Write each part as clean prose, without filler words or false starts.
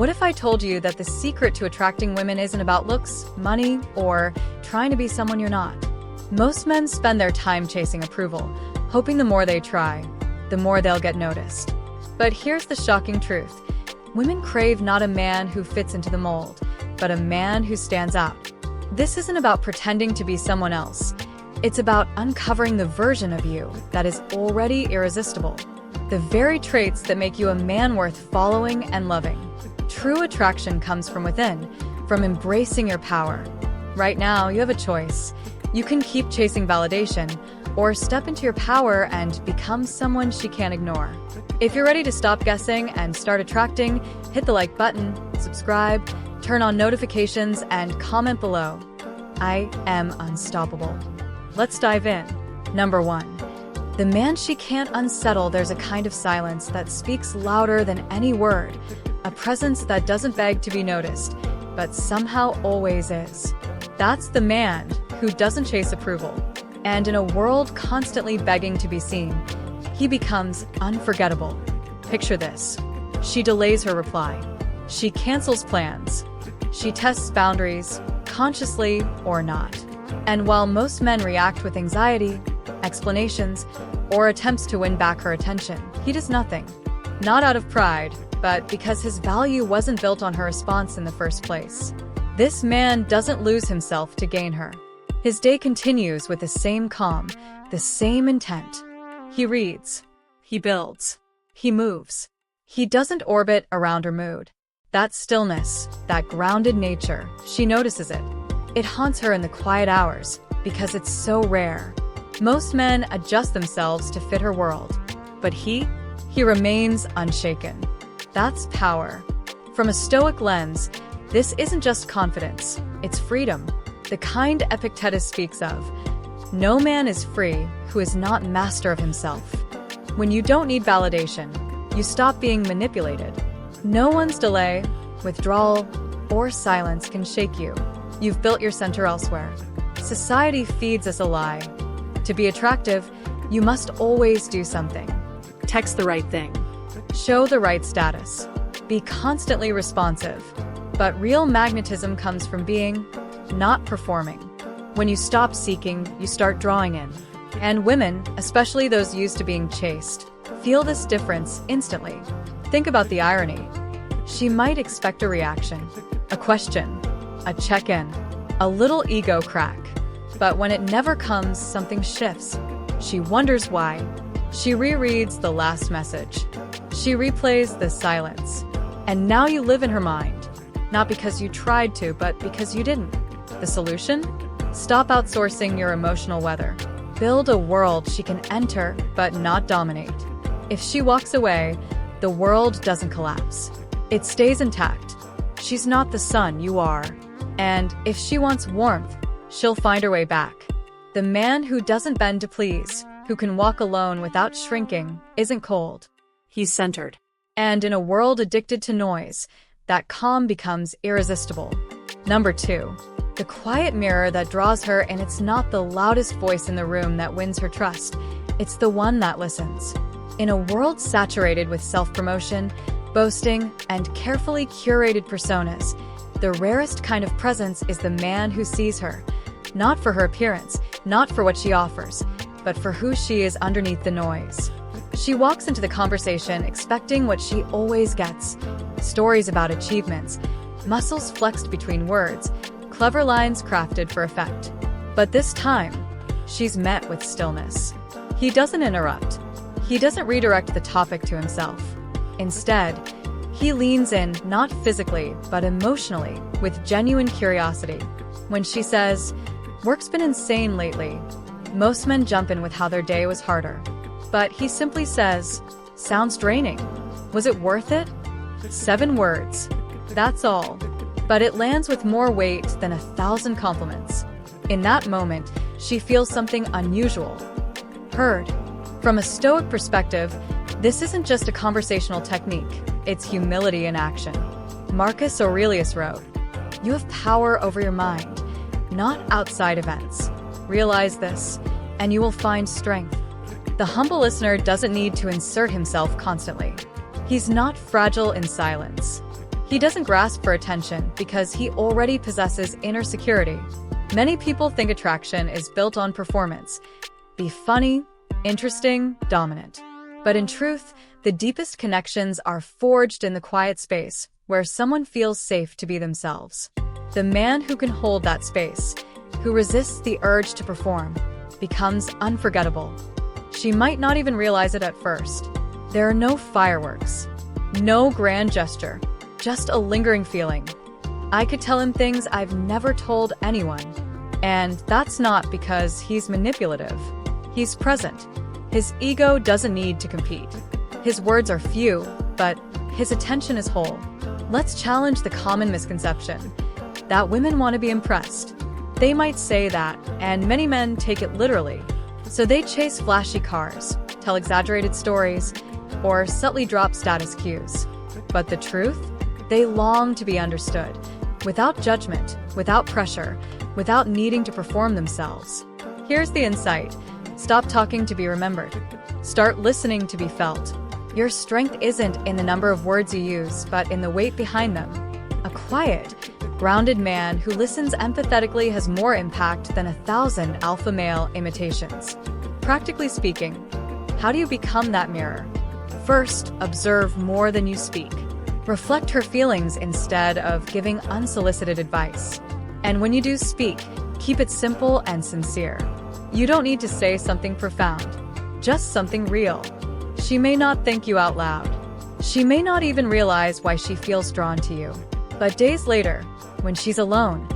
What if I told you that the secret to attracting women isn't about looks, money, or trying to be someone you're not? Most men spend their time chasing approval, hoping the more they try, the more they'll get noticed. But here's the shocking truth. Women crave not a man who fits into the mold, but a man who stands out. This isn't about pretending to be someone else. It's about uncovering the version of you that is already irresistible. The very traits that make you a man worth following and loving. True attraction comes from within, from embracing your power. Right now, you have a choice. You can keep chasing validation, or step into your power and become someone she can't ignore. If you're ready to stop guessing and start attracting, hit the like button, subscribe, turn on notifications, and comment below. I am unstoppable. Let's dive in. Number 1. The man she can't unsettle. There's a kind of silence that speaks louder than any word. A presence that doesn't beg to be noticed, but somehow always is. That's the man who doesn't chase approval. And in a world constantly begging to be seen, he becomes unforgettable. Picture this. She delays her reply. She cancels plans. She tests boundaries, consciously or not. And while most men react with anxiety, explanations, or attempts to win back her attention, he does nothing. Not out of pride, but because his value wasn't built on her response in the first place. This man doesn't lose himself to gain her. His day continues with the same calm, the same intent. He reads. He builds. He moves. He doesn't orbit around her mood. That stillness, that grounded nature, she notices it. It haunts her in the quiet hours because it's so rare. Most men adjust themselves to fit her world, but he remains unshaken. That's power. From a Stoic lens, this isn't just confidence, it's freedom, the kind Epictetus speaks of. No man is free who is not master of himself. When you don't need validation, you stop being manipulated. No one's delay, withdrawal, or silence can shake you. You've built your center elsewhere. Society feeds us a lie. To be attractive, you must always do something. Text the right thing. Show the right status. Be constantly responsive. But real magnetism comes from being, not performing. When you stop seeking, you start drawing in. And women, especially those used to being chased, feel this difference instantly. Think about the irony. She might expect a reaction, a question, a check-in, a little ego crack. But when it never comes, something shifts. She wonders why. She rereads the last message. She replays the silence. And now you live in her mind. Not because you tried to, but because you didn't. The solution? Stop outsourcing your emotional weather. Build a world she can enter, but not dominate. If she walks away, the world doesn't collapse. It stays intact. She's not the sun, you are. And if she wants warmth, she'll find her way back. The man who doesn't bend to please, who can walk alone without shrinking, isn't cold. He's centered. And in a world addicted to noise, that calm becomes irresistible. Number 2. The quiet mirror that draws her, and it's not the loudest voice in the room that wins her trust. It's the one that listens. In a world saturated with self-promotion, boasting, and carefully curated personas, the rarest kind of presence is the man who sees her. Not for her appearance, not for what she offers, but for who she is underneath the noise. She walks into the conversation expecting what she always gets. Stories about achievements, muscles flexed between words, clever lines crafted for effect. But this time, she's met with stillness. He doesn't interrupt. He doesn't redirect the topic to himself. Instead, he leans in, not physically, but emotionally, with genuine curiosity. When she says, "Work's been insane lately," most men jump in with how their day was harder. But he simply says, "Sounds draining. Was it worth it?" 7 words. That's all. But it lands with more weight than 1,000 compliments. In that moment, she feels something unusual. Heard. From a Stoic perspective, this isn't just a conversational technique, it's humility in action. Marcus Aurelius wrote, "You have power over your mind, not outside events. Realize this, and you will find strength." The humble listener doesn't need to insert himself constantly. He's not fragile in silence. He doesn't grasp for attention because he already possesses inner security. Many people think attraction is built on performance. Be funny, interesting, dominant. But in truth, the deepest connections are forged in the quiet space where someone feels safe to be themselves. The man who can hold that space, who resists the urge to perform, becomes unforgettable. She might not even realize it at first. There are no fireworks, no grand gesture, just a lingering feeling. I could tell him things I've never told anyone. And that's not because he's manipulative. He's present. His ego doesn't need to compete. His words are few, but his attention is whole. Let's challenge the common misconception that women want to be impressed. They might say that, and many men take it literally. So they chase flashy cars, tell exaggerated stories, or subtly drop status cues. But the truth? They long to be understood, without judgment, without pressure, without needing to perform themselves. Here's the insight. Stop talking to be remembered. Start listening to be felt. Your strength isn't in the number of words you use, but in the weight behind them. A quiet, grounded man who listens empathetically has more impact than 1,000 alpha male imitations. Practically speaking, how do you become that mirror? First, observe more than you speak. Reflect her feelings instead of giving unsolicited advice. And when you do speak, keep it simple and sincere. You don't need to say something profound, just something real. She may not thank you out loud. She may not even realize why she feels drawn to you. But days later, when she's alone,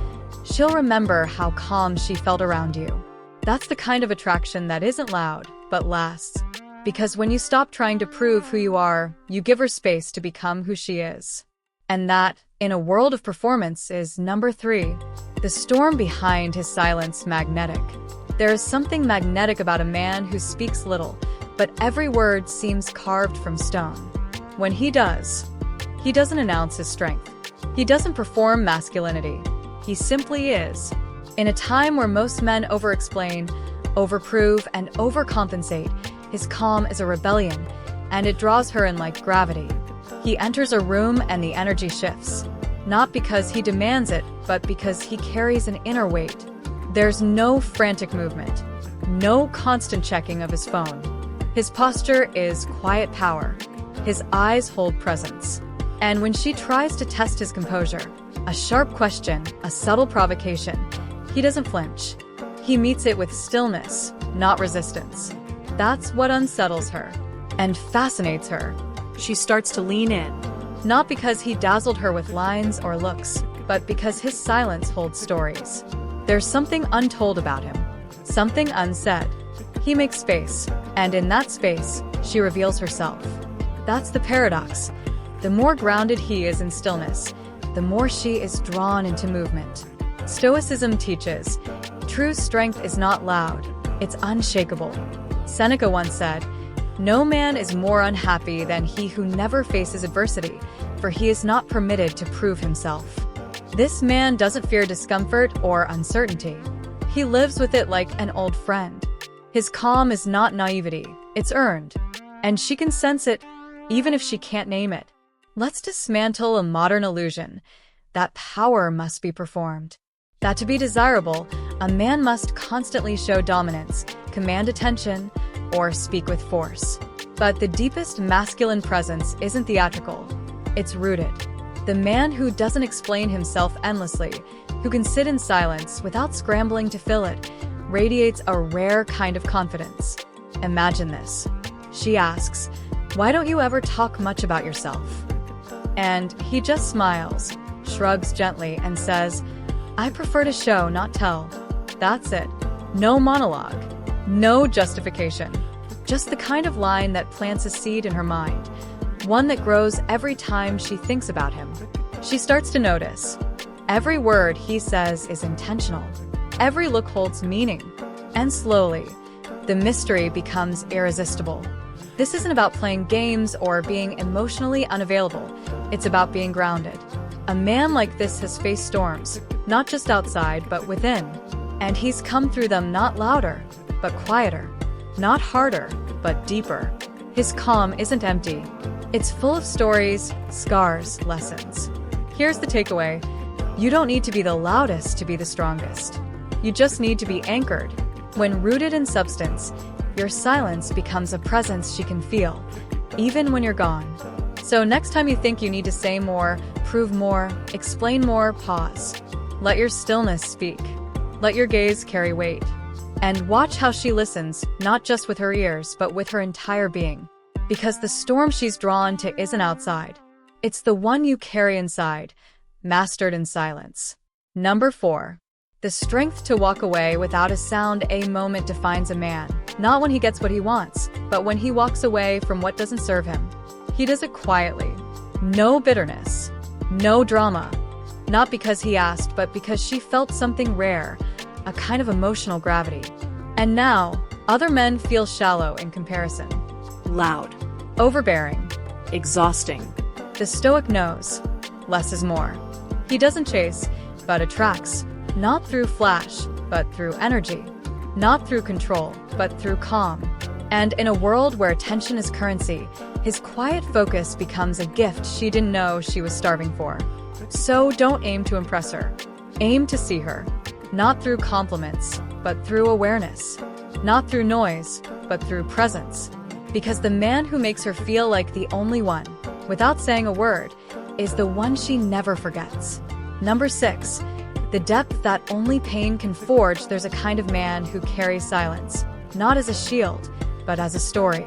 she'll remember how calm she felt around you. That's the kind of attraction that isn't loud, but lasts. Because when you stop trying to prove who you are, you give her space to become who she is. And that, in a world of performance, is number 3. The storm behind his silence magnetic. There is something magnetic about a man who speaks little, but every word seems carved from stone. When he does, he doesn't announce his strength. He doesn't perform masculinity. He simply is. In a time where most men over-explain, over-prove, and overcompensate, his calm is a rebellion, and it draws her in like gravity. He enters a room and the energy shifts. Not because he demands it, but because he carries an inner weight. There's no frantic movement, no constant checking of his phone. His posture is quiet power. His eyes hold presence. And when she tries to test his composure, a sharp question, a subtle provocation, he doesn't flinch. He meets it with stillness, not resistance. That's what unsettles her and fascinates her. She starts to lean in, not because he dazzled her with lines or looks, but because his silence holds stories. There's something untold about him, something unsaid. He makes space, and in that space, she reveals herself. That's the paradox. The more grounded he is in stillness, the more she is drawn into movement. Stoicism teaches, true strength is not loud, it's unshakable. Seneca once said, "No man is more unhappy than he who never faces adversity, for he is not permitted to prove himself." This man doesn't fear discomfort or uncertainty. He lives with it like an old friend. His calm is not naivety, it's earned. And she can sense it, even if she can't name it. Let's dismantle a modern illusion that power must be performed. That to be desirable, a man must constantly show dominance, command attention, or speak with force. But the deepest masculine presence isn't theatrical, it's rooted. The man who doesn't explain himself endlessly, who can sit in silence without scrambling to fill it, radiates a rare kind of confidence. Imagine this. She asks, "Why don't you ever talk much about yourself?" And he just smiles, shrugs gently, and says, "I prefer to show, not tell." That's it. No monologue. No justification. Just the kind of line that plants a seed in her mind. One that grows every time she thinks about him. She starts to notice. Every word he says is intentional. Every look holds meaning. And slowly, the mystery becomes irresistible. This isn't about playing games or being emotionally unavailable. It's about being grounded. A man like this has faced storms, not just outside, but within. And he's come through them not louder, but quieter. Not harder, but deeper. His calm isn't empty. It's full of stories, scars, lessons. Here's the takeaway. You don't need to be the loudest to be the strongest. You just need to be anchored. When rooted in substance, your silence becomes a presence she can feel, even when you're gone. So next time you think you need to say more, prove more, explain more, pause. Let your stillness speak. Let your gaze carry weight. And watch how she listens, not just with her ears, but with her entire being. Because the storm she's drawn to isn't outside. It's the one you carry inside, mastered in silence. Number 4. The strength to walk away without a sound. A moment defines a man, not when he gets what he wants, but when he walks away from what doesn't serve him. He does it quietly. No bitterness. No drama. Not because he asked, but because she felt something rare, a kind of emotional gravity. And now, other men feel shallow in comparison. Loud. Overbearing. Exhausting. The Stoic knows, less is more. He doesn't chase, but attracts. Not through flash, but through energy. Not through control, but through calm. And in a world where attention is currency, his quiet focus becomes a gift she didn't know she was starving for. So don't aim to impress her. Aim to see her. Not through compliments, but through awareness. Not through noise, but through presence. Because the man who makes her feel like the only one, without saying a word, is the one she never forgets. Number 6. The depth that only pain can forge. There's a kind of man who carries silence, not as a shield, but as a story.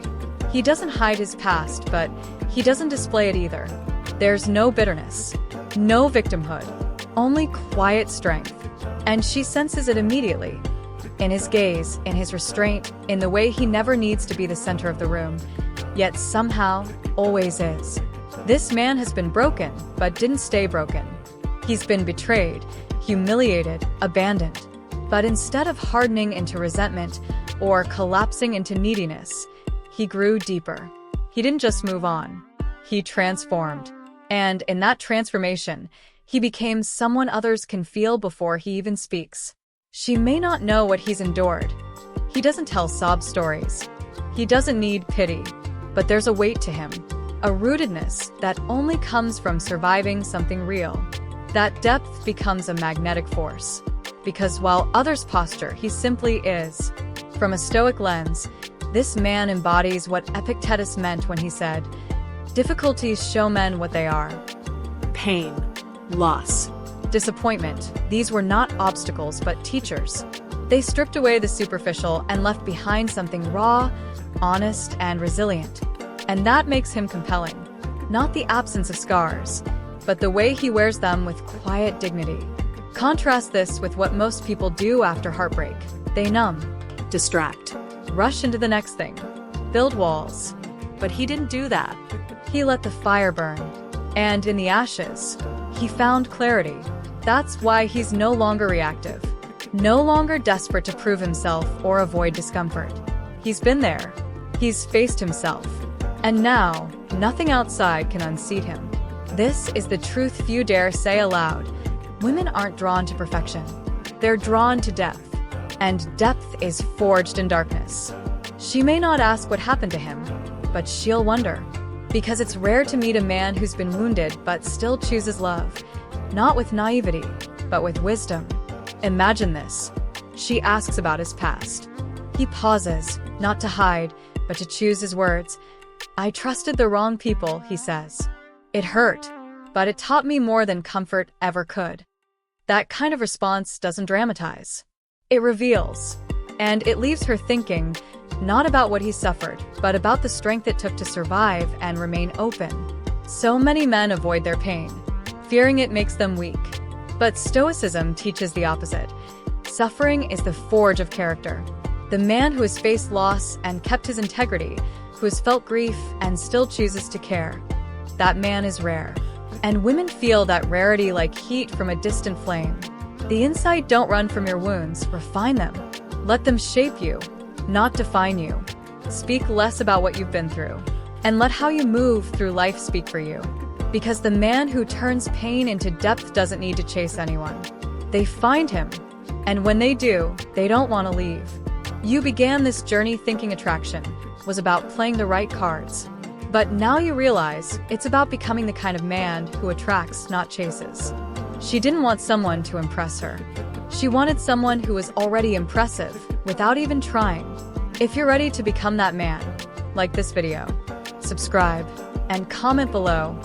He doesn't hide his past, but he doesn't display it either. There's no bitterness, no victimhood, only quiet strength. And she senses it immediately. In his gaze, in his restraint, in the way he never needs to be the center of the room, yet somehow always is. This man has been broken, but didn't stay broken. He's been betrayed, humiliated, abandoned. But instead of hardening into resentment or collapsing into neediness, he grew deeper. He didn't just move on. He transformed. And in that transformation, he became someone others can feel before he even speaks. She may not know what he's endured. He doesn't tell sob stories. He doesn't need pity. But there's a weight to him, a rootedness that only comes from surviving something real. That depth becomes a magnetic force. Because while others posture, he simply is. From a Stoic lens, this man embodies what Epictetus meant when he said, "Difficulties show men what they are." Pain. Loss. Disappointment. These were not obstacles, but teachers. They stripped away the superficial and left behind something raw, honest, and resilient. And that makes him compelling. Not the absence of scars, but the way he wears them with quiet dignity. Contrast this with what most people do after heartbreak. They numb, Distract. rush into the next thing, build walls. But he didn't do that. He let the fire burn. And in the ashes, he found clarity. That's why he's no longer reactive, no longer desperate to prove himself or avoid discomfort. He's been there. He's faced himself. And now, nothing outside can unseat him. This is the truth few dare say aloud. Women aren't drawn to perfection. They're drawn to depth. And depth is forged in darkness. She may not ask what happened to him, but she'll wonder. Because it's rare to meet a man who's been wounded but still chooses love. Not with naivety, but with wisdom. Imagine this. She asks about his past. He pauses, not to hide, but to choose his words. "I trusted the wrong people," he says. "It hurt, but it taught me more than comfort ever could." That kind of response doesn't dramatize. It reveals. And it leaves her thinking, not about what he suffered, but about the strength it took to survive and remain open. So many men avoid their pain, fearing it makes them weak. But Stoicism teaches the opposite. Suffering is the forge of character. The man who has faced loss and kept his integrity, who has felt grief and still chooses to care. That man is rare. And women feel that rarity like heat from a distant flame. The inside don't run from your wounds, refine them. Let them shape you, not define you. Speak less about what you've been through, and let how you move through life speak for you. Because the man who turns pain into depth doesn't need to chase anyone. They find him, and when they do, they don't want to leave. You began this journey thinking attraction was about playing the right cards. But now you realize it's about becoming the kind of man who attracts, not chases. She didn't want someone to impress her. She wanted someone who was already impressive, without even trying. If you're ready to become that man, like this video, subscribe, and comment below.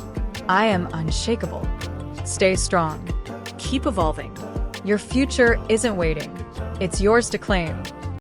I am unshakable. Stay strong. Keep evolving. Your future isn't waiting. It's yours to claim.